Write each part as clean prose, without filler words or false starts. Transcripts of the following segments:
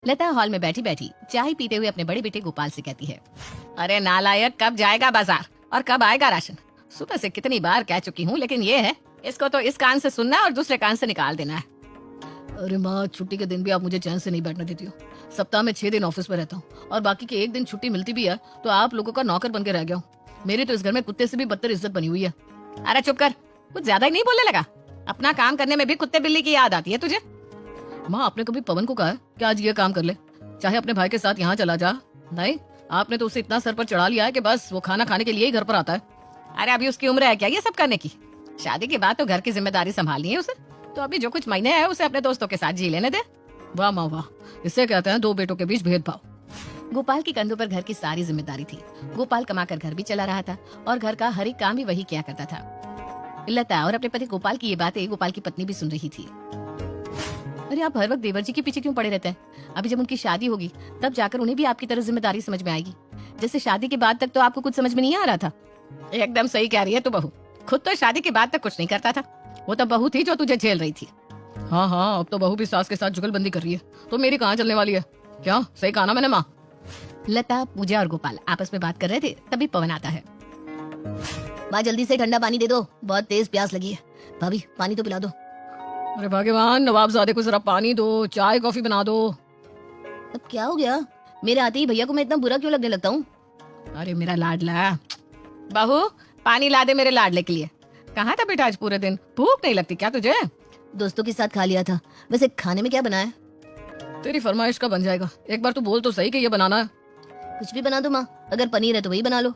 लता hall में बैठी बैठी चाय पीते हुए अपने बड़े बेटे गोपाल से कहती है, अरे नालायक, कब जाएगा बाजार और कब आएगा राशन? सुबह से कितनी बार कह चुकी हूँ, लेकिन ये है, इसको तो इस कान से सुनना और दूसरे कान से निकाल देना है। अरे माँ, छुट्टी के दिन भी आप मुझे चैन से नहीं बैठने देती हो। सप्ताह में 6 दिन ऑफिस में रहता हूँ और बाकी के 1 दिन छुट्टी मिलती भी है तो आप लोगों का नौकर बन के रह गया हूँ। मेरी तो इस घर में कुत्ते से भी बदतर इज्जत बनी हुई है। अरे चुप कर, कुछ ज्यादा ही नहीं बोलने लगा। अपना काम करने में भी कुत्ते बिल्ली की याद आती है तुझे। माँ, आपने कभी पवन को कहा है कि आज ये काम कर ले, चाहे अपने भाई के साथ यहाँ चला जा? नहीं, आपने तो उसे इतना सर पर चढ़ा लिया है कि बस वो खाना खाने के लिए ही घर पर आता है। अरे अभी उसकी उम्र है क्या ये सब करने की? शादी के बाद तो घर की जिम्मेदारी संभालनी है उसे, तो अभी जो कुछ महीने हैं उसे अपने दोस्तों के साथ जी लेने दे। वाह माँ वाह, इससे कहते हैं 2 बेटों के बीच भेदभाव। गोपाल के कंधों पर घर की सारी जिम्मेदारी थी। गोपाल कमाकर घर भी चला रहा था और घर का हर एक काम भी वही किया करता था। लता और अपने पति गोपाल की ये बातें गोपाल की पत्नी भी सुन रही थी। अरे आप हर वक्त देवर जी के पीछे क्यों पड़े रहते हैं? अभी जब उनकी शादी होगी तब जाकर उन्हें भी आपकी तरह जिम्मेदारी समझ में आएगी। जैसे शादी के बाद तक तो आपको कुछ समझ में नहीं आ रहा था। एकदम सही कह रही है तू बहू, खुद तो शादी के बाद तक कुछ नहीं करता था। वो तो बहू थी जो तुझे झेल रही थी। हाँ हाँ, अब तो बहू भी सास के साथ जुगलबंदी कर रही है, तो मेरी कहाँ चलने वाली है? क्या सही कहा ना मैंने माँ? लता, पूजा और गोपाल आपस में बात कर रहे थे, तभी पवन आता है। माँ जल्दी से ठंडा पानी दे दो, बहुत तेज प्यास लगी है। भाभी पानी तो पिला दो। अरे भगवान, नवाबजादे को जरा पानी दो, चाय कॉफी बना दो। अब क्या हो गया? मेरे आते ही भैया को मैं इतना बुरा क्यों लगने लगता हूँ? अरे मेरा लाडला, बहू पानी ला दे मेरे लाडले के लिए। कहाँ था बेटा आज पूरे दिन? भूख नहीं लगती क्या तुझे? दोस्तों के साथ खा लिया था। वैसे खाने में क्या बना है? तेरी फरमाइश का बन जाएगा, एक बार तू बोल तो सही कि ये बनाना है। कुछ भी बना दो माँ, अगर पनीर है तो वही बना लो।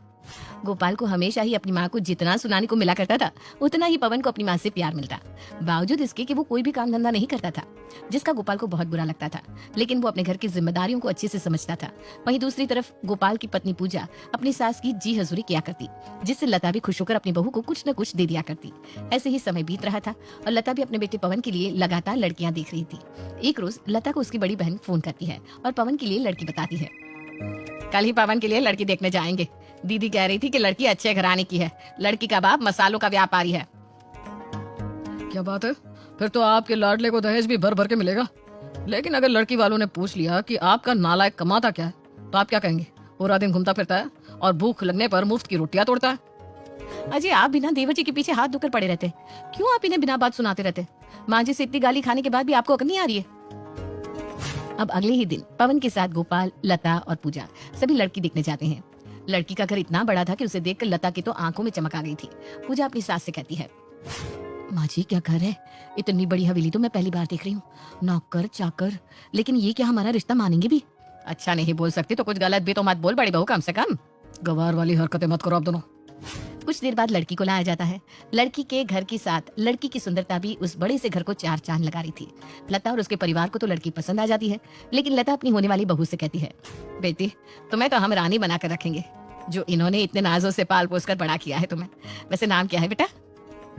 गोपाल को हमेशा ही अपनी माँ को जितना सुनाने को मिला करता था उतना ही पवन को अपनी माँ से प्यार मिलता, बावजूद इसके कि वो कोई भी काम धंधा नहीं करता था, जिसका गोपाल को बहुत बुरा लगता था। लेकिन वो अपने घर की जिम्मेदारियों को अच्छे से समझता था। वहीं दूसरी तरफ गोपाल की पत्नी पूजा अपनी सास की जी हजूरी किया करती, जिससे लता भी खुश होकर अपनी बहू को कुछ न कुछ दे दिया करती। ऐसे ही समय बीत रहा था और लता भी अपने बेटे पवन के लिए लगातार लड़कियां देख रही थी। एक रोज लता को उसकी बड़ी बहन फोन करती है और पवन के लिए लड़की बताती है। कल ही पवन के लिए लड़की देखने जाएंगे। दीदी कह रही थी कि लड़की अच्छे घराने की है, लड़की का बाप मसालों का व्यापारी है। क्या बात है, फिर तो आपके लाडले को दहेज भी भर भर के मिलेगा। लेकिन अगर लड़की वालों ने पूछ लिया कि आपका नालायक कमाता क्या है, तो आप क्या कहेंगे? पूरा दिन घूमता फिरता है और भूख लगने पर मुफ्त की रोटियां तोड़ता है। अजय, आप बिना देवर जी के पीछे हाथ धोकर पड़े रहते, क्यों आप इन्हें बिना बात सुनाते रहते? माँ जी से इतनी गाली खाने के बाद भी आपको अकल नहीं आ रही है? अब अगले ही दिन पवन के साथ गोपाल, लता और पूजा सभी लड़की देखने जाते हैं। लड़की का घर इतना बड़ा था कि उसे देखकर लता की तो आंखों में चमक आ गई थी। पूजा अपनी सास से कहती है, माँ जी क्या घर है, इतनी बड़ी हवेली तो मैं पहली बार देख रही हूँ। नौकर चाकर, लेकिन ये क्या हमारा रिश्ता मानेंगे भी? अच्छा नहीं बोल सकती तो कुछ गलत भी तो मत बोल बड़ी बहू, कम से कम गवार वाली हरकतें मत करो आप दोनों। कुछ देर बाद लड़की को लाया जाता है। लड़की के घर के साथ लड़की की सुंदरता भी उस बड़े से घर को 4 चांद लगा रही थी। लता और उसके परिवार को तो लड़की पसंद आ जाती है, लेकिन लता अपनी होने वाली बहू से कहती है, बेटी तुम्हें तो हम रानी बनाकर रखेंगे, जो इन्होंने इतने नाजों से पाल पोस कर बड़ा किया है तुम्हें। वैसे नाम क्या है बेटा?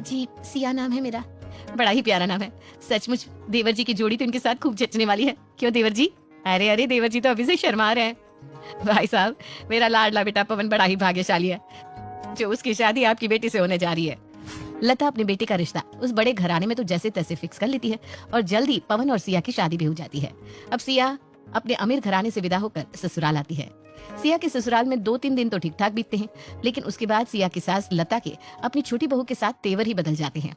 जी सिया नाम है मेरा। बड़ा ही प्यारा नाम है। सचमुच देवर जी की जोड़ी तो इनके साथ खूब जचने वाली है, क्यों देवर जी? अरे अरे, देवर जी तो अभी से शर्मा रहे हैं। भाई साहब, मेरा लाडला बेटा पवन बड़ा ही भाग्यशाली है जो उसकी शादी आपकी बेटी से होने जा रही है। लता अपने बेटे का रिश्ता उस बड़े घराने में तो जैसे तैसे फिक्स कर लेती है और जल्दी पवन और सिया की शादी भी हो जाती है। अब सिया अपने अमीर घराने से विदा होकर ससुराल आती है। सिया के ससुराल में 2-3 दिन तो ठीक ठाक बीतते हैं, लेकिन उसके बाद सिया की सास लता के अपनी छोटी बहू के साथ तेवर ही बदल जाते हैं।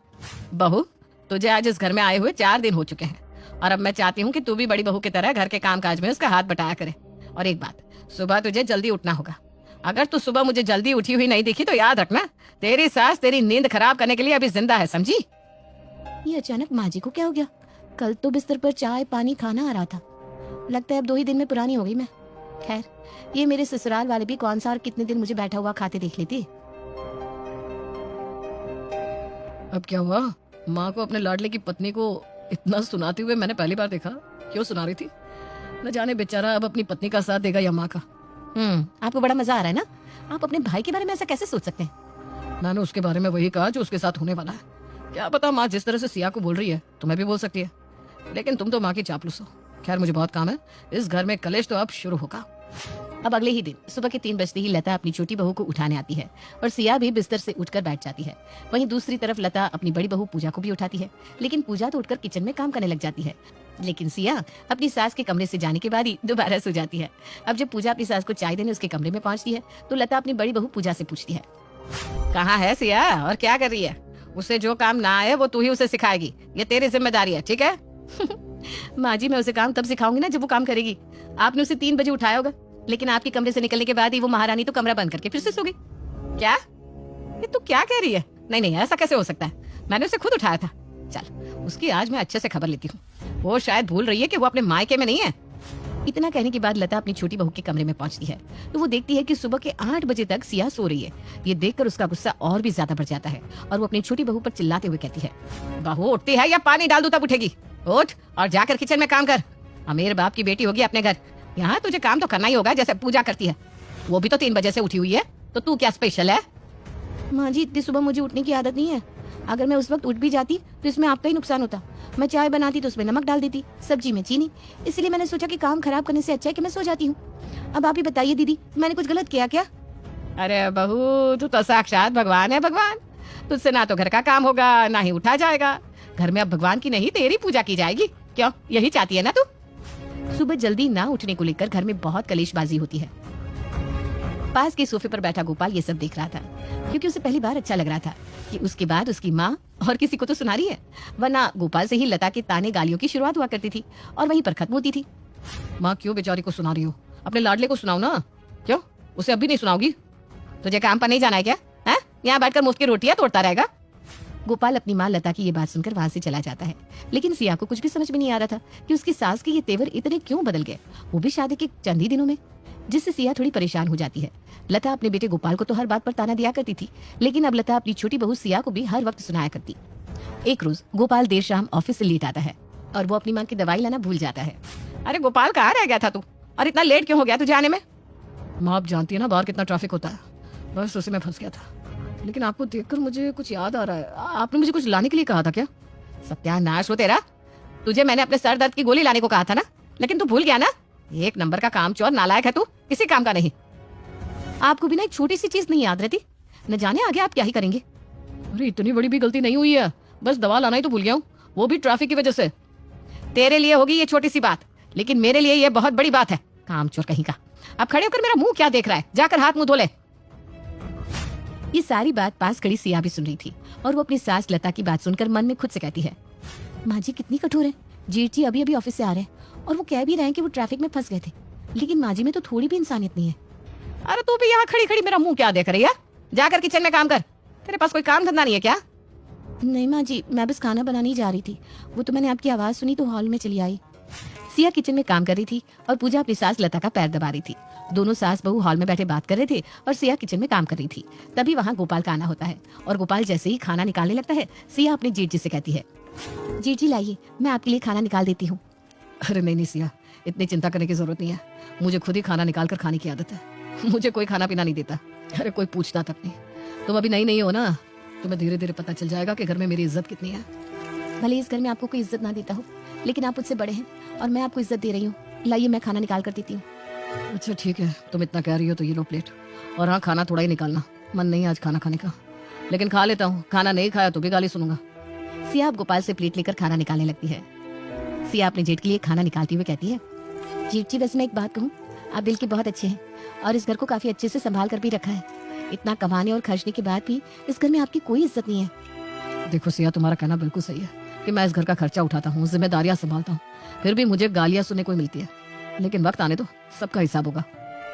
बहू, तुझे आज इस घर में आए हुए 4 दिन हो चुके हैं और अब मैं चाहती हूँ कि तू भी बड़ी बहू की तरह घर के कामकाज में उसका हाथ बटाया करे। और एक बात, सुबह तुझे जल्दी उठना होगा। अगर तू सुबह मुझे जल्दी उठी हुई नहीं दिखी तो याद रखना, तेरी सास तेरी नींद खराब करने के लिए अभी जिंदा है, समझी? ये अचानक माँ जी को क्या हो गया? कल तो बिस्तर पर चाय पानी खाना आ रहा था, लगता है अब 2 ही दिन में पुरानी हो गई मैं। खैर, ये मेरे ससुराल वाले भी कौन सा और कितने दिन मुझे बैठा हुआ खाते देख लेते। अब क्या हुआ? माँ को अपने लाडले की पत्नी को इतना सुनाते हुए मैंने पहली बार देखा। क्यों सुना रही थी? न जाने बेचारा अब अपनी पत्नी का साथ देगा या माँ का। आपको बड़ा मजा आ रहा है ना? आप अपने भाई के बारे में ऐसा कैसे सोच सकते हैं? मैंने उसके बारे में वही कहा जो उसके साथ होने वाला है। क्या पता माँ जिस तरह से सिया को बोल रही है तुम्हें भी बोल सकती है, लेकिन तुम तो माँ की चापलूस हो। खैर, मुझे बहुत काम है, इस घर में कलेश तो अब शुरू होगा। अब अगले ही दिन सुबह के 3 बजते ही लता अपनी छोटी बहू को उठाने आती है और सिया भी बिस्तर से उठकर बैठ जाती है। वहीं दूसरी तरफ लता अपनी बड़ी बहू पूजा को भी उठाती है, लेकिन पूजा तो उठकर किचन में काम करने लग जाती है। लेकिन सिया अपनी सास के कमरे से जाने के बाद ही दोबारा सो जाती है। अब जब पूजा अपनी सास को चाय देने उसके कमरे में पहुंचती है तो लता अपनी बड़ी बहू पूजा से पूछती है, कहाँ है सिया और क्या कर रही है? उसे जो काम ना आए वो तू ही उसे सिखाएगी, ये तेरी जिम्मेदारी है, ठीक है? माँ जी, मैं उसे काम तब सिखाऊंगी ना जब वो काम करेगी। आपने उसे 3 बजे उठाया होगा, लेकिन आपके कमरे से निकलने के बाद ही वो महारानी तो कमरा बंद करके फिर से सो गई। क्या? ये तू क्या कह रही है? नहीं नहीं, ऐसा कैसे हो सकता है? मैंने उसे खुद उठाया था। चल, उसकी आज मैं अच्छे से खबर लेती हूँ। वो शायद भूल रही है कि वो अपने मायके में नहीं है। इतना कहने के बाद लता अपनी छोटी बहू के कमरे में पहुंचती है तो वो देखती है कि सुबह के 8 बजे तक सिया सो रही है। ये देखकर उसका गुस्सा और भी ज्यादा बढ़ जाता है और वो अपनी छोटी बहू पर चिल्लाते हुए कहती है, बहू उठती है या पानी डाल दूं तब उठेगी? उठ और जाकर किचन में काम कर। अमीर बाप की बेटी होगी अपने घर, यहाँ तुझे काम तो करना ही होगा जैसे पूजा करती है। वो भी तो 3 बजे से उठी हुई है, तो तू क्या स्पेशल है? माँ जी, इतनी सुबह मुझे उठने की आदत नहीं है। अगर मैं उस वक्त उठ भी जाती तो इसमें आपका ही नुकसान होता। मैं चाय बनाती तो उसमें नमक डाल देती, सब्जी में चीनी। इसलिए मैंने सोचा कि काम खराब करने से अच्छा है कि मैं सो जाती हूँ। अब आप ही बताइए दीदी, मैंने कुछ गलत किया क्या? अरे बहू, तू तो साक्षात भगवान है। भगवान, तुझसे ना तो घर का काम होगा ना ही उठा जाएगा। घर में अब भगवान की नहीं तेरी पूजा की जाएगी। क्यों, यही चाहती है ना तू? सुबह जल्दी ना उठने को लेकर घर में बहुत कलेशबाजी होती है। पास के सोफे पर बैठा गोपाल ये सब देख रहा था क्योंकि उसे पहली बार अच्छा लग रहा था कि उसके बाद उसकी माँ और किसी को तो सुना रही है, वरना गोपाल से ही लता के ताने गालियों की शुरुआत हुआ करती थी और वहीं पर खत्म होती थी। माँ क्यों बेचारी को सुना रही हो? अपने लाडले को सुनाओ ना। क्यों, उसे अभी नहीं सुनाओगी? तुझे काम पर नहीं जाना है क्या? है, यहाँ बैठकर मुफ्त की रोटियां तोड़ता रहेगा। गोपाल अपनी माँ लता की ये बात सुनकर वहां से चला जाता है, लेकिन सिया को कुछ भी समझ में नहीं आ रहा था कि उसकी सास के ये तेवर इतने क्यों बदल गए, वो भी शादी के चंद ही दिनों में, जिससे सिया थोड़ी परेशान हो जाती है। लता अपने बेटे गोपाल को तो हर बात पर ताना दिया करती थी, लेकिन अब लता अपनी छोटी बहू सिया को भी हर वक्त सुनाया करती। एक रोज गोपाल देर शाम ऑफिस से लेट आता है और वो अपनी माँ की दवाई लाना भूल जाता है। अरे गोपाल, कहाँ रह गया था तू और इतना लेट क्यों हो गया तुझे आने में? माँ, आप जानती है ना बाहर कितना ट्रैफिक होता है, बस उसी में फंस गया था। लेकिन आपको देखकर मुझे कुछ याद आ रहा है, आपने मुझे कुछ लाने के लिए कहा था क्या? सत्यानाश हो तेरा, तुझे मैंने अपने सर दर्द की गोली लाने को कहा था ना, लेकिन तू भूल गया ना। एक नंबर का कामचोर नालायक है तू, किसी काम का नहीं। आपको भी ना एक छोटी सी चीज नहीं याद रहती, न जाने आगे आप क्या ही करेंगे। अरे इतनी बड़ी भी गलती नहीं हुई है, बस दवा लाना ही तो भूल गया हूँ, वो भी ट्रैफिक की वजह से। तेरे लिए होगी ये छोटी सी बात, लेकिन मेरे लिए ये बहुत बड़ी बात है। कामचोर कहीं का। अब खड़े होकर मेरा मुंह क्या देख रहा है, जाकर हाथ मुंह धो ले। ये सारी बात पास खड़ी सिया भी सुन रही थी और वो अपनी सास लता की बात सुनकर मन में खुद से कहती है, माँ जी कितनी कठोर है। जेठ जी अभी अभी ऑफिस से आ रहे हैं और वो कह भी रहे हैं कि वो ट्रैफिक में फंस गए थे, लेकिन माँ जी में तो थोड़ी भी इंसानियत नहीं है। अरे तू भी यहाँ खड़ी खड़ी मेरा मुंह क्या देख रही है? जाकर किचन में काम कर। तेरे पास कोई काम धंधा नहीं है क्या? नहीं माँ जी, मैं बस खाना बनाने ही जा रही थी, वो तो मैंने आपकी आवाज सुनी तो हॉल में चली आई। सिया किचन में काम कर रही थी और पूजा अपनी सास लता का पैर दबा रही थी। दोनों सास बहू हॉल में बैठे बात कर रहे थे और सिया किचन में काम कर रही थी। तभी वहाँ गोपाल का आना होता है और गोपाल जैसे ही खाना निकालने लगता है, सिया अपने जेठ जी से कहती है, जेठ जी लाइए, मैं आपके लिए खाना निकाल देती हूँ। अरे नहीं नहीं सिया, इतनी चिंता करने की जरूरत नहीं है, मुझे खुद ही खाना निकाल कर खाने की आदत है। मुझे कोई खाना पीना नहीं देता। अरे कोई पूछता तक नहीं। तुम अभी नई नहीं हो ना, तुम्हें धीरे धीरे पता चल जाएगा कि घर में मेरी इज्जत कितनी है। भले इस घर में आपको कोई इज्जत ना देता हो, लेकिन आप मुझसे बड़े हैं और मैं आपको इज्जत दे रही हूँ। लाइए, मैं खाना निकाल कर देती हूँ। अच्छा ठीक है, तुम इतना कह रही हो तो ये लो प्लेट। और हाँ, खाना थोड़ा ही निकालना, मन नहीं आज खाना खाने का, लेकिन खा लेता हूँ। खाना नहीं खाया तो भी गाली सुनूंगा। सिया अब गोपाल से प्लेट लेकर खाना निकालने लगती है। सिया अपने जेठ के लिए खाना निकालती हुए कहती है, जेठ जी वैसे मैं एक बात कहूँ, आप दिल के बहुत अच्छे हैं और इस घर को काफी अच्छे से संभाल कर भी रखा है। इतना कमाने और खर्चने के बाद भी इस घर में आपकी कोई इज्जत नहीं है। देखो सिया, तुम्हारा कहना बिल्कुल सही है कि मैं इस घर का खर्चा उठाता हूँ, जिम्मेदारियां संभालता हूँ, फिर भी मुझे गालियां सुनने को मिलती है। लेकिन वक्त आने दो, सबका हिसाब होगा।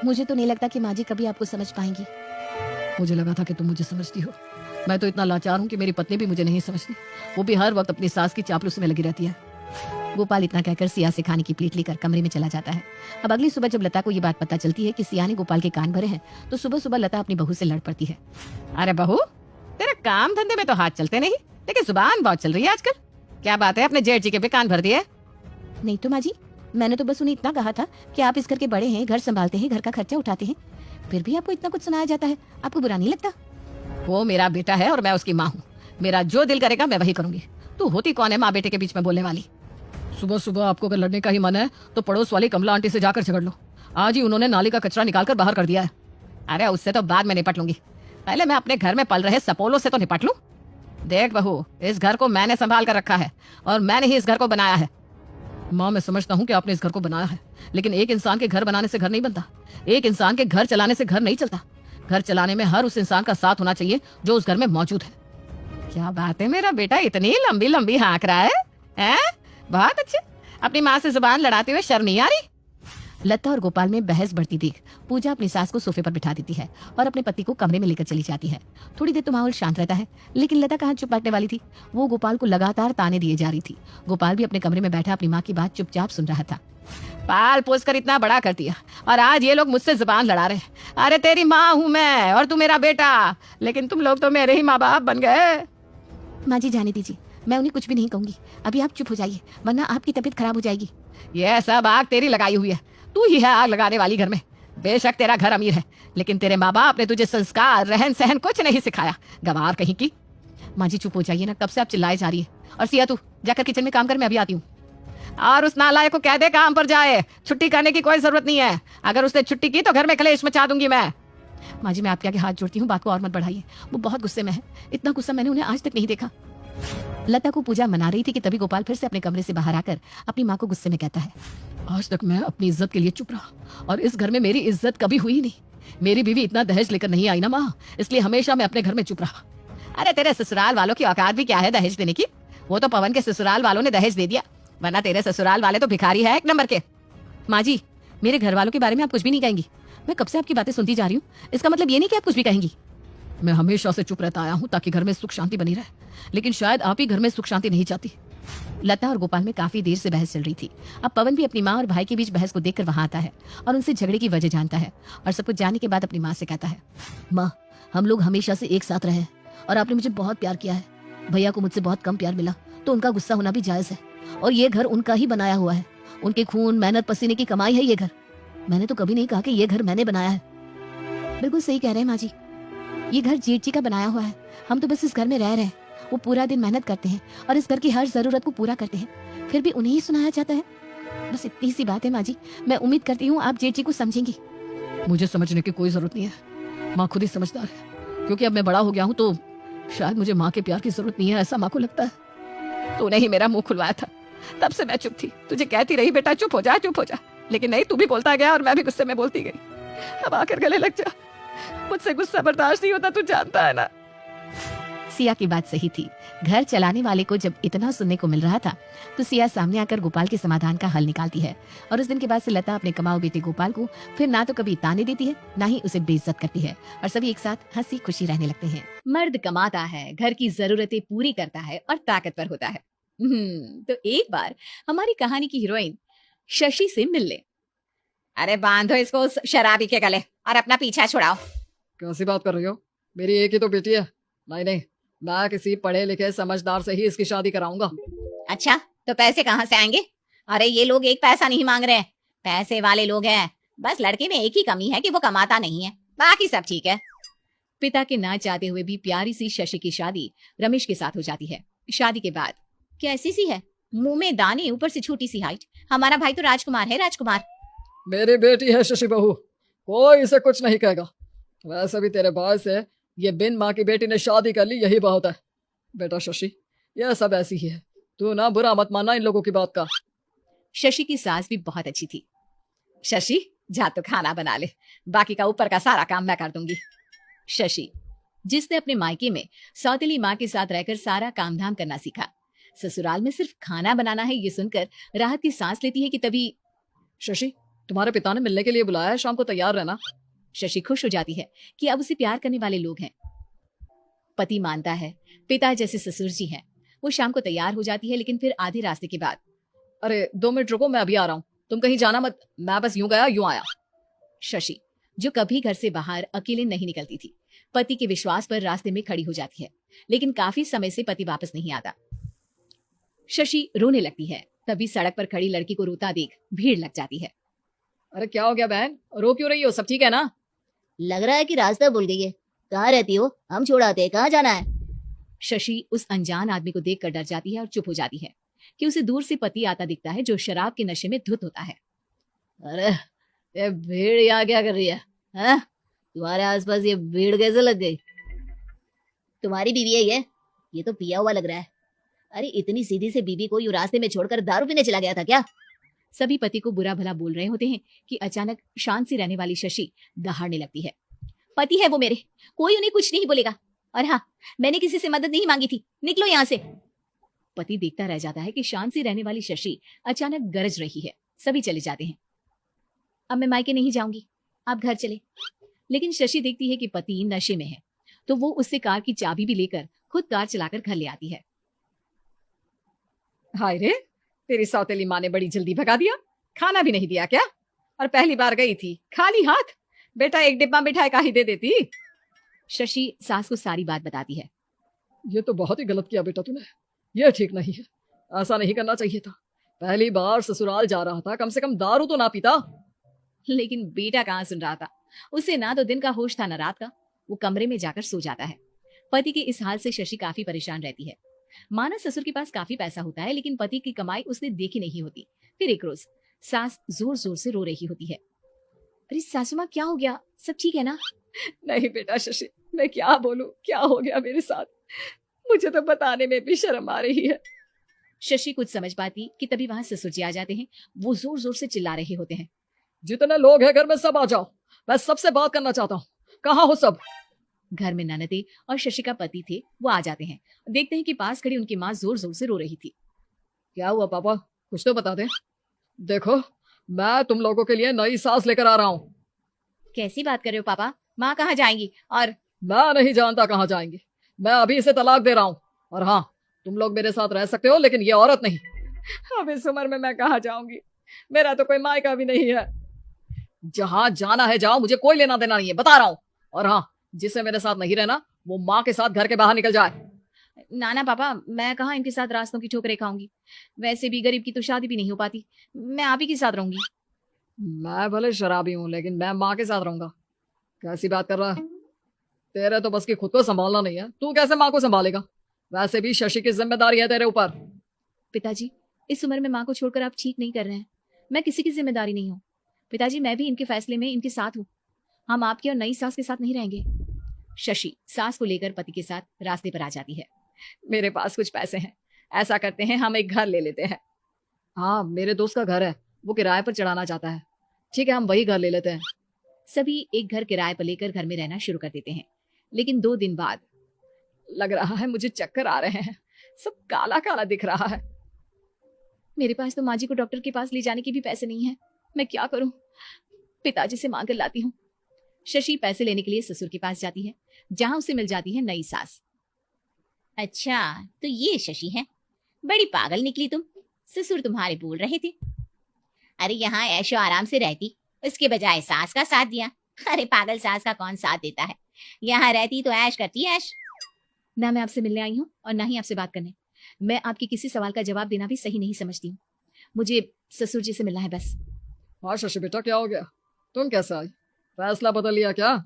मुझे तो नहीं लगता कि माँ जी कभी आपको समझ पाएंगी। मुझे लगा था कि तुम मुझे समझती हो। मैं तो इतना लाचार हूँ कि मेरी पत्नी भी मुझे नहीं समझती, वो भी हर वक्त अपनी सास की चापलूसी में लगी रहती है। गोपाल इतना कहकर सिया से खाने की प्लेट लेकर कमरे में चला जाता है। अब अगली सुबह जब लता को ये बात पता चलती है कि सिया ने गोपाल के कान भरे हैं, तो सुबह सुबह लता अपनी बहू से लड़ पड़ती है। अरे बहू, तेरे काम धंधे में तो हाथ चलते नहीं, लेकिन जुबान बहुत चल रही है आजकल। क्या बात है, अपने जेठ जी के भी कान भर दिए? नहीं तो माँ जी, मैंने तो बस उन्हें इतना कहा था कि आप इस घर के बड़े हैं, घर संभालते हैं, घर का खर्चा उठाते हैं, फिर भी आपको इतना कुछ सुनाया जाता है, आपको बुरा नहीं लगता? वो मेरा बेटा है और मैं उसकी माँ हूँ, मेरा जो दिल करेगा मैं वही करूंगी। तू होती कौन है माँ बेटे के बीच में बोलने वाली? सुबह सुबह आपको अगर लड़ने का ही मन है तो पड़ोस वाली कमला आंटी से जाकर झगड़ लो। आज ही उन्होंने नाली का कचरा निकालकर बाहर कर दिया है। अरे उससे तो बाद में निपट लूंगी, पहले मैं अपने घर में पल रहे सपोलों से तो निपट लूं। देख बहू, इस घर को मैंने संभाल कर रखा है और मैंने ही इस घर को बनाया है। माँ, मैं समझता हूँ कि आपने इस घर को बनाया है, लेकिन एक इंसान के घर बनाने से घर नहीं बनता। एक इंसान के घर चलाने से घर नहीं चलता। घर चलाने में हर उस इंसान का साथ होना चाहिए जो उस घर में मौजूद है। क्या बात है, मेरा बेटा इतनी लंबी लंबी हाँक रहा है, हैं? बहुत अच्छे। अपनी माँ से जुबान लड़ाते हुए शर्म नहीं आ रही? लता और गोपाल में बहस बढ़ती देख पूजा अपनी सास को सोफे पर बिठा देती है और अपने पति को कमरे में लेकर चली जाती है। थोड़ी देर तो माहौल शांत रहता है, लेकिन लता कहाँ चुप बैठने वाली थी। वो गोपाल को लगातार ताने दिए जा रही थी। गोपाल भी अपने कमरे में बैठा अपनी माँ की बात चुपचाप सुन रहा था। पाल पोस कर इतना बड़ा कर दिया और आज ये लोग मुझसे जुबान लड़ा रहे हैं। अरे तेरी माँ हूँ मैं और तू मेरा बेटा, लेकिन तुम लोग तो मेरे ही माँ बाप बन गए। माँ जी जाने दीजिए, मैं उन्हें कुछ भी नहीं कहूंगी। अभी आप चुप हो जाइए, वरना आपकी तबीयत खराब हो जाएगी। ये सब आग तेरी लगाई हुई है, तू ही है आग लगाने वाली घर में। बेशक तेरा घर अमीर है, लेकिन तेरे माँ बाप ने तुझे संस्कार रहन सहन कुछ नहीं सिखाया, गवार कहीं की। माँ जी चुप हो जाइए ना, कब से आप चिल्लाए जा रही है। और सिया तू जाकर किचन में काम कर, मैं अभी आती हूँ। और उस नालायक को कह दे काम पर जाए, छुट्टी करने की कोई जरूरत नहीं है। अगर उसने छुट्टी की तो घर में कलेश मचा दूंगी मैं। माँ जी मैं आपके आगे हाथ जोड़ती हूँ, बात को और मत बढ़ाइए। वो बहुत गुस्से में है, इतना गुस्सा मैंने उन्हें आज तक नहीं देखा। लता को पूजा मना रही थी कि तभी गोपाल फिर से अपने कमरे से बाहर आकर अपनी माँ को गुस्से में कहता है, आज तक मैं अपनी इज्जत के लिए चुप रहा और इस घर में मेरी इज्जत कभी हुई नहीं। मेरी बीवी इतना दहेज लेकर नहीं आई ना माँ, इसलिए हमेशा मैं अपने घर में चुप रहा। अरे तेरे ससुराल वालों की औकात भी क्या है दहेज देने की? वो तो पवन के ससुराल वालों ने दहेज दे दिया, वरना तेरे ससुराल वाले तो भिखारी है एक नंबर के। माँ जी मेरे घर वालों के बारे में आप कुछ भी नहीं कहेंगी। मैं कब से आपकी बातें सुनती जा रही हूँ, इसका मतलब ये नहीं कि आप कुछ भी कहेंगी। मैं हमेशा से चुप रहता आया हूँ ताकि घर में सुख शांति बनी रहे, लेकिन शायद आप ही घर में सुख शांति नहीं चाहती। लता और गोपाल में काफी देर से बहस चल रही थी। अब पवन भी अपनी माँ और भाई के बीच बहस को देखकर वहां आता है और उनसे झगड़े की वजह जानता है और सब कुछ जानने के बाद अपनी माँ से कहता है, माँ हम लोग हमेशा से एक साथ रहे हैं और आपने मुझे बहुत प्यार किया है। भैया को मुझसे बहुत कम प्यार मिला तो उनका गुस्सा होना भी जायज है, और ये घर उनका ही बनाया हुआ है। उनके खून मेहनत पसीने की कमाई है ये घर। मैंने तो कभी नहीं कहा कि ये घर मैंने बनाया है। बिल्कुल सही कह रहे हैं माँ जी, ये घर जेठ जी का बनाया हुआ है। हम तो बस इस घर में रह रहे हैं। वो पूरा दिन मेहनत करते हैं और इस घर की हर जरूरत को पूरा करते हैं, फिर भी उन्हें ही सुनाया जाता है। बस इतनी सी बात है माँ जी, मैं उम्मीद करती हूँ आप जेठ जी को समझेंगी। मुझे समझने की कोई जरूरत नहीं है, माँ खुद ही समझदार है। क्योंकि अब मैं बड़ा हो गया हूँ तो शायद मुझे माँ के प्यार की जरूरत नहीं है, ऐसा माँ को लगता है। तूने ही मेरा मुंह खुलवाया था, तब से मैं चुप थी। तुझे कहती रही बेटा चुप हो जा चुप हो जा, लेकिन नहीं, तू भी बोलता गया और मैं भी गुस्से में बोलती गई। अब आकर गले लग जा, मुझसे गुस्सा बर्दाश्त नहीं होता, तू जानता है ना। सिया की बात सही थी। घर चलाने वाले को जब इतना सुनने को मिल रहा था तो सिया सामने आकर गोपाल के समाधान का हल निकालती है। और उस दिन के बाद से लता अपने कमाऊ बेटे गोपाल को फिर ना तो कभी ताने देती है, ना ही उसे बेइज्जत करती है, और सभी एक साथ हंसी खुशी रहने लगते हैं। मर्द कमाता है, घर की जरूरतें पूरी करता है और ताकतवर होता है। तो एक बार हमारी कहानी की हीरोइन शशि से मिल ले। अरे बांधो इसको उस शराबी के गले और अपना पीछा छुड़ाओ। कैसी बात कर रही हो? मेरी एक ही तो बेटी है। नहीं नहीं, मैं किसी पढ़े लिखे समझदार से ही इसकी शादी कराऊंगा। अच्छा तो पैसे कहाँ से आएंगे? अरे ये लोग एक पैसा नहीं मांग रहे हैं, पैसे वाले लोग हैं। बस लड़के में एक ही कमी है कि वो कमाता नहीं है, बाकी सब ठीक है। पिता के ना चाहते हुए भी प्यारी सी शशि की शादी रमेश के साथ हो जाती है। शादी के बाद कैसी सी है, मुंह में दाने, ऊपर से छोटी सी हाइट। हमारा भाई तो राजकुमार है, राजकुमार। मेरी बेटी है शशि बहू, कोई इसे कुछ नहीं कहेगा। वैसे भी तेरे भाई से ये बिन माँ की बेटी ने शादी कर ली, यही बहुत है। बेटा शशि, यह सब ऐसी ही है, तू ना बुरा मत मानना इन लोगों की बात का। शशि की सास भी बहुत अच्छी थी। शशि जा तो खाना बना ले, बाकी का ऊपर का सारा काम मैं कर दूंगी। शशि जिसने अपने मायके में सौतेली माँ के साथ रहकर सारा काम धाम करना सीखा, ससुराल में सिर्फ खाना बनाना है ये सुनकर राहत की सांस लेती है कि तभी शशि, तुम्हारे पिता ने मिलने के लिए बुलाया है, शाम को तैयार रहना। शशि खुश हो जाती है कि अब उसे प्यार करने वाले लोग हैं। पति मानता है, पिता जैसे ससुर जी हैं। वो शाम को तैयार हो जाती है, लेकिन फिर आधे रास्ते के बाद, अरे 2 मिनट रुको, मैं अभी आ रहा हूँ, तुम कहीं जाना मत, मैं बस यूं गया यूं आया। शशि जो कभी घर से बाहर अकेले नहीं निकलती थी, पति के विश्वास पर रास्ते में खड़ी हो जाती है, लेकिन काफी समय से पति वापस नहीं आता। शशि रोने लगती है, तभी सड़क पर खड़ी लड़की को रोता देख भीड़ लग जाती है। अरे क्या हो गया बहन, रो क्यों रही हो? सब ठीक है ना? लग रहा है कि रास्ता भूल गई है। कहाँ रहती हो? हम छोड़ाते हैं, कहाँ जाना है? शशि उस अनजान आदमी को देखकर डर जाती है और चुप हो जाती है कि उसे दूर से पति आता दिखता है जो शराब के नशे में धुत होता है। अरे ये भीड़ यहाँ क्या कर रही है? हाँ? तुम्हारे आसपास ये भीड़ कैसे लग गई? तुम्हारी बीवी है ये तो पिया हुआ लग रहा है। अरे इतनी सीधी से बीबी को यूं रास्ते में छोड़कर दारू पीने चला गया था क्या? सभी पति को बुरा भला बोल रहे होते हैं कि अचानक शांत सी रहने वाली शशि दहाड़ने लगती है। पति है वो मेरे, कोई उन्हें कुछ नहीं बोलेगा। और हाँ, मैंने किसी से मदद नहीं मांगी थी, निकलो यहाँ से। पति देखता रह जाता है कि शांत सी रहने वाली शशि अचानक गरज रही है। सभी चले जाते हैं। अब मैं मायके नहीं जाऊंगी, आप घर चले। लेकिन शशि देखती है कि पति नशे में है, तो वो उससे कार की चाबी भी लेकर खुद कार चलाकर घर ले आती है। हाय रे, तेरी सौतेली माँ ने बड़ी जल्दी भगा दिया। खाना भी नहीं दिया क्या? और पहली बार गई थी खाली हाथ। बेटा एक डिब्बा मिठाई का ही दे देती। शशि सास को सारी बात बताती है। ये तो बहुत ही गलत किया बेटा तूने, ये ठीक नहीं है, ऐसा नहीं करना चाहिए था। पहली बार ससुराल जा रहा था, कम से कम दारू तो ना पीता। लेकिन बेटा कहाँ सुन रहा था। उसे ना तो दिन का होश था ना रात का। वो कमरे में जाकर सो जाता है। पति के इस हाल से शशि काफी परेशान रहती है। माना ससुर के पास काफी पैसा होता है, लेकिन पति की कमाई उसने देखी नहीं होती। फिर एक रोज सास जोर जोर से रो रही होती है। अरे सासू माँ, क्या हो गया? सब ठीक है ना? नहीं बेटा शशि, मैं क्या बोलूं, क्या हो गया मेरे साथ, मुझे तो बताने में भी शर्म आ रही है। शशि कुछ समझ पाती कि तभी वहां ससुर जी आ जाते हैं। वो जोर जोर से चिल्ला रहे होते हैं। जितने लोग हैं घर में सब आ जाओ, मैं सबसे बात करना चाहता हूँ। कहाँ हो सब? घर में ननदे और शशि का पति थे, वो आ जाते हैं। देखते हैं कि पास खड़ी उनकी माँ जोर जोर से रो रही थी। क्या हुआ पापा, कुछ तो बता दे। देखो, मैं तुम लोगों के लिए नई सास लेकर आ रहा हूँ। कैसी बात कर रहे हो पापा? माँ कहाँ जाएंगी? और मैं नहीं जानता कहाँ जाएंगी, मैं अभी इसे तलाक दे रहा हूँ। और हाँ, तुम लोग मेरे साथ रह सकते हो, लेकिन ये औरत नहीं। अब इस उम्र में मैं कहाँ जाऊंगी, मेरा तो कोई मायका भी नहीं है। जहां जाना है जाओ, मुझे कोई लेना देना नहीं है, बता रहा हूँ। और हाँ, जिसे मेरे साथ नहीं रहना वो माँ के साथ घर के बाहर निकल जाए। नाना पापा, मैं कहाँ इनके साथ रास्तों की ठोकरें खाऊंगी। वैसे भी गरीब की तो शादी भी नहीं हो पाती। मैं आप ही के साथ रहूंगी। मैं भले शराबी हूँ, लेकिन मैं माँ के साथ रहूंगा। कैसी बात कर रहा है? तेरे तो बस की खुद को संभालना नहीं है, तू कैसे माँ को संभालेगा? वैसे भी शशि की जिम्मेदारी है तेरे ऊपर। पिताजी, इस उम्र में माँ को छोड़कर आप ठीक नहीं कर रहे हैं। मैं किसी की जिम्मेदारी नहीं हूँ। पिताजी, मैं भी इनके फैसले में इनके साथ हूँ। हम आपकी और नई सास के साथ नहीं रहेंगे। शशि सास को लेकर पति के साथ रास्ते पर आ जाती है। मेरे पास कुछ पैसे हैं, ऐसा करते हैं हम एक घर ले लेते हैं। हाँ, मेरे दोस्त का घर है, वो किराए पर चढ़ाना चाहता है। ठीक है, हम वही घर ले लेते हैं। सभी एक घर किराए पर लेकर घर में रहना शुरू कर देते हैं। लेकिन 2 दिन बाद लग रहा है मुझे चक्कर आ रहे हैं, सब काला काला दिख रहा है। मेरे पास तो माँ जी को डॉक्टर के पास ले जाने के भी पैसे नहीं है। मैं क्या करूं? पिताजी से मांग कर लाती हूँ। शशि पैसे लेने के लिए ससुर के पास जाती है, जहां उसे मिल जाती है नई सास। अच्छा, तो ये शशि है? बड़ी पागल निकली तुम। ससुर तुम्हारे बोल रहे थे, अरे यहाँ ऐशो आराम से रहती, उसके बजाय सास का साथ दिया। अरे पागल सास का कौन साथ देता है, यहाँ रहती तो ऐश करती ऐश। ना मैं आपसे मिलने आई हूँ और ना ही आपसे बात करने। मैं आपके किसी सवाल का जवाब देना भी सही नहीं समझती हूँ। मुझे ससुर जी से मिलना है बस। हाँ शशि बेटा, क्या हो गया? तुम कैसा आई? फैसला बदल लिया क्या?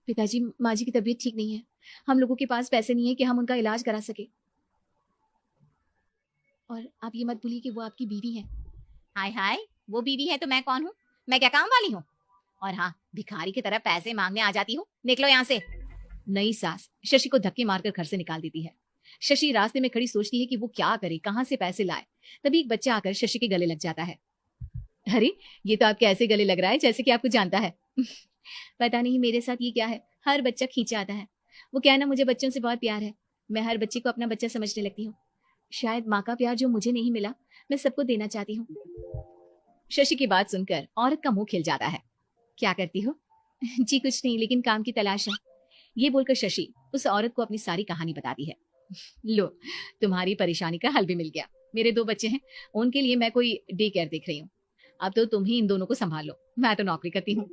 पिताजी, माँ जी की तबीयत ठीक नहीं है। हम लोगों के पास पैसे नहीं है कि हम उनका इलाज करा सके। और आप ये मत भूलिए कि वो आपकी बीवी है। हाय हाय, वो बीवी है तो मैं कौन हूँ? मैं क्या काम वाली हूँ? और हाँ, भिखारी की तरह पैसे मांगने आ जाती हूँ, निकलो यहाँ से। नई सास शशि को धक्के मारकर घर से निकाल देती है। शशि रास्ते में खड़ी सोचती है कि वो क्या करे, कहाँ से पैसे लाए। तभी एक बच्चा आकर शशि के गले लग जाता है। अरे, ये तो आपके ऐसे गले लग रहा है जैसे कि आपको जानता है। पता नहीं मेरे साथ ये क्या है, हर बच्चा खींच आता है। वो क्या है ना, मुझे बच्चों से बहुत प्यार है। मैं हर बच्चे को अपना बच्चा समझने लगती हूँ। शायद माँ का प्यार जो मुझे नहीं मिला, मैं सबको देना चाहती हूँ। शशि की बात सुनकर औरत का मुंह खिल जाता है। क्या करती हो? जी कुछ नहीं, लेकिन काम की तलाश है। ये बोलकर शशि उस औरत को अपनी सारी कहानी बताती है। लो, तुम्हारी परेशानी का हल भी मिल गया। मेरे 2 बच्चे हैं, उनके लिए मैं कोई डे केयर देख रही हूँ। अब तो तुम ही इन दोनों को संभाल लो, मैं तो नौकरी करती हूँ।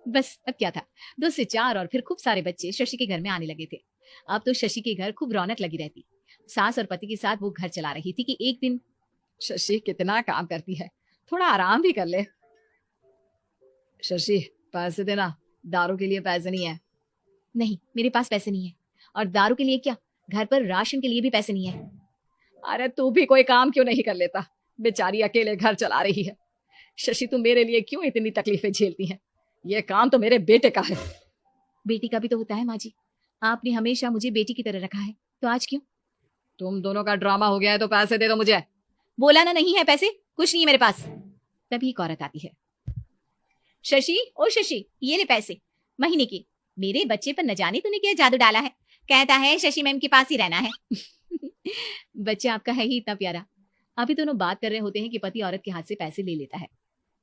बस अब क्या था, 2 से 4 और फिर खूब सारे बच्चे शशि के घर में आने लगे थे। अब तो शशि के घर खूब रौनक लगी रहती। सास और पति के साथ वो घर चला रही थी कि एक दिन शशि कितना काम करती है, थोड़ा आराम भी कर ले। शशि, पैसे देना, दारू के लिए पैसे नहीं है। नहीं, मेरे पास पैसे नहीं है। और दारू के लिए क्या, घर पर राशन के लिए भी पैसे नहीं है। अरे तू भी कोई काम क्यों नहीं कर लेता? बेचारी अकेले घर चला रही है। शशि, तुम मेरे लिए क्यों इतनी तकलीफें झेलती हैं? ये काम तो मेरे बेटे का है। बेटी का भी तो होता है माँ जी। आपने हमेशा मुझे बेटी की तरह रखा है, तो आज क्यों? तुम दोनों का ड्रामा हो गया है तो पैसे दे दो मुझे। बोला ना नहीं है पैसे, कुछ नहीं है मेरे पास। तभी एक औरत आती है। शशि, ओ शशि, ये ले पैसे महीने के। मेरे बच्चे पर न जाने तूने क्या जादू डाला है। कहता है शशि मैम के पास ही रहना है। बच्चा आपका है ही इतना प्यारा। अभी दोनों बात कर रहे होते हैं कि पति औरत के हाथ से पैसे ले लेता है।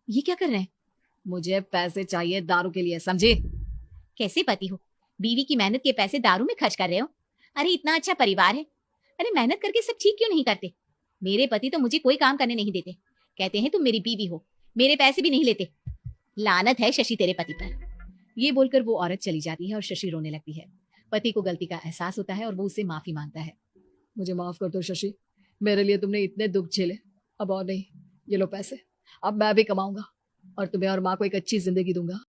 ये क्या कर रहे हैं? मुझे पैसे चाहिए दारू के लिए, समझे? कैसे पति हो, बीवी की मेहनत के पैसे दारू में खर्च कर रहे हो? अरे इतना अच्छा परिवार है, अरे मेहनत करके सब ठीक क्यों नहीं करते? मेरे पति तो मुझे कोई काम करने नहीं देते, कहते हैं तुम मेरी बीवी हो, मेरे पैसे भी नहीं लेते। लानत है शशि तेरे पति पर। ये बोलकर वो औरत चली जाती है और शशि रोने लगती है। पति को गलती का एहसास होता है और वो उससे माफी मांगता है। मुझे माफ कर दो शशि, मेरे लिए तुमने इतने दुख झेले, अब और नहीं। ये लो पैसे, अब मैं भी कमाऊंगा और तुम्हें और माँ को एक अच्छी जिंदगी दूंगा।